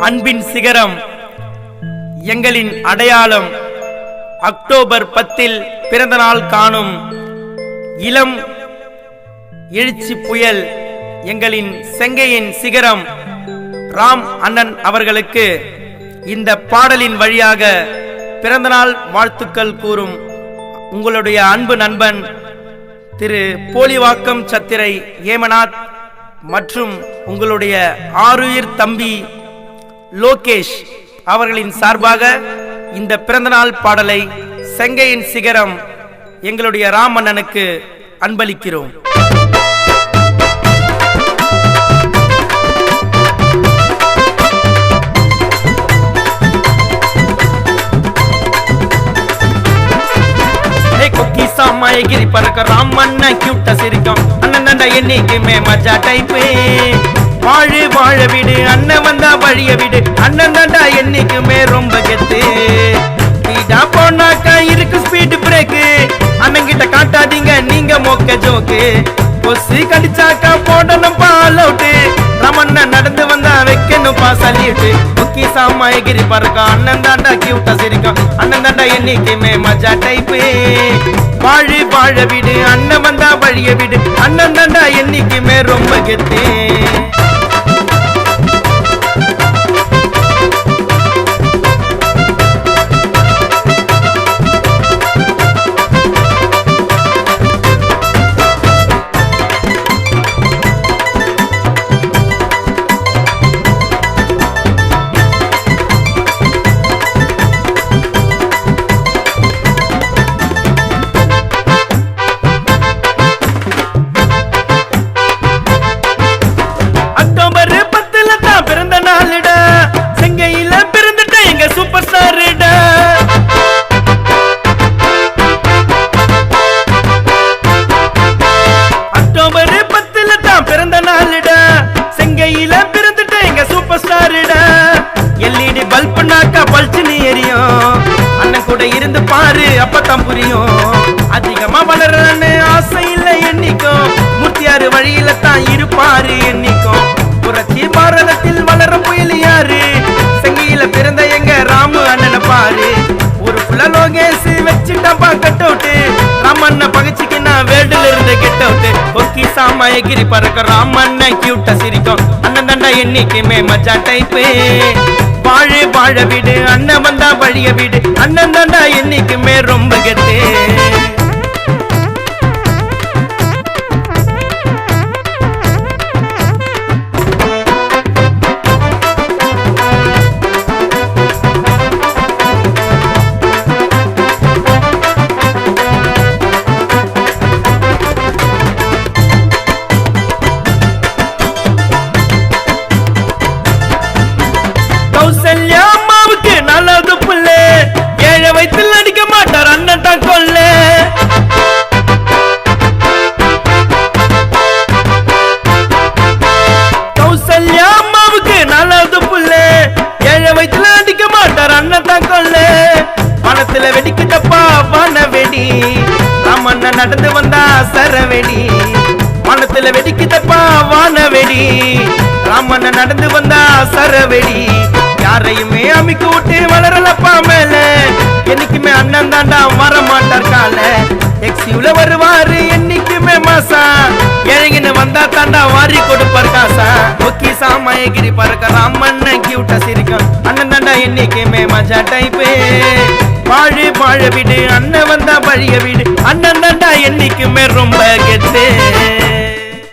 அன்பின் சிகரம் எங்களின் அடையாளம். அக்டோபர் 10 பிறந்த நாள் காணும் இளம் எழுச்சி புயல் எங்களின் செங்கையின் சிகரம் ராம் அண்ணன் அவர்களுக்கு இந்த பாடலின் வழியாக பிறந்தநாள் வாழ்த்துக்கள் கூறும் உங்களுடைய அன்பு நண்பன் திரு போலிவாக்கம் சத்திரை ஏமநாத் மற்றும் உங்களுடைய ஆருயிர் தம்பி லோகேஷ் அவர்களின் சார்பாக இந்த பிறந்தநாள் பாடலை செங்கையின் சிகரம் எங்களுடைய ராமண்ணனுக்கு அன்பளிக்கிறோம். எகிரி பறக்க ராமண்ண கியூட்டா சிரிக்கும் அண்ணன் தாண்டா என்னைக்குமே மஜா டைப்பு. வாழு வாழ விடு அண்ணன் வந்தா வழிய விடு அண்ணன் தாண்டா என்னைக்குமே ரொம்ப கெத்து. ஸ்பீடா போனாக்கா இருக்கு ஸ்பீட் பிரேக்கு அண்ணன் கிட்ட காட்டாதீங்க நீங்க மொக்க ஜோக்கு. கொசு கடிச்சாக்கா போடணும் பால் அவுட்டு ராமண்ண நடந்து வந்தா வைக்கணும் பாசலிட்டு. முக்கி சாமா எகிரி பறக்க அண்ணன் தாண்டா கியூட்டா சிரிக்கும் அண்ணன் தாண்டா என்னைக்குமே மஜா டைப்பு. வாழு வாழ விடு அண்ணன் வந்தா வழிய விடு அண்ணன் தாண்டா என்னைக்குமே ரொம்ப கெத்து. அண்ணன் கூட இருந்து பாரு அப்பதான் புரியும். அதிகமா வளரன்னு ஆசை இல்லை என்னைக்கும் மூர்த்தியாரு வழியில தான் இருப்பாரு என்னைக்கும். புரட்சி பாரதத்தில் வளரும் புயல் யாரு செங்கையில பிறந்த எங்க ராமு அண்ணனை பாரு. ஒரு புல லோகேஷ் வச்சுட்டாப்பா கட் அவுட்டு ராமண்ண பகச்சிக்கு நான் வேர்ல்டுல இருந்து கெட் அவுட்டு. ஒக்கி சாமா எகிரி பறக்க ராமண்ண கியூட்டா சிரிக்கும் அண்ணன் தாண்டா என்னைக்குமே மஜா டைப்பு. வாழு வாழ விடு அண்ணன் வந்தா வழிய விடு அண்ணன் தாண்டா என்னைக்குமே ரொம்ப கெத்து. அம்மாவுக்கு நல்லது புள்ளே ஏழை வயிற்றில் அடிக்க மாட்டார் அண்ணன் தான் கொல்ல. கௌசல்யா அம்மாவுக்கு நல்லது புள்ளே ஏழை வயிற்றில் அடிக்க மாட்டார் அண்ணன் தான் கொல்ல. பணத்துல வெடிக்கு தப்பா வான வெடி ராமண்ண நடந்து வந்தா சரவெடி. பணத்துல வெடிக்கு தப்பா வான வெடி ராமண்ண நடந்து வந்தா சரவெடி. யாரையுமே அமிக்கு விட்டு வளரலப்பா மேல என்னைக்குமே அண்ணன் தாண்டா வர மாட்டார் கால. எக்ஸியூல வருவாரு என்னைக்குமே மாசா இறங்கின்னு வந்தா தாண்டா வாரி கொடுப்பார் காசா. ஒக்கி சாமா எகிரி பறக்க ராமண்ண கியூட்டா சிரிக்கும் அண்ணன் தாண்டா என்னைக்குமே மஜா டைப்பு. வாழு வாழ விடு அண்ணன் வந்தா வழிய விடு அண்ணன் தாண்டா என்னைக்குமே ரொம்ப கெத்து.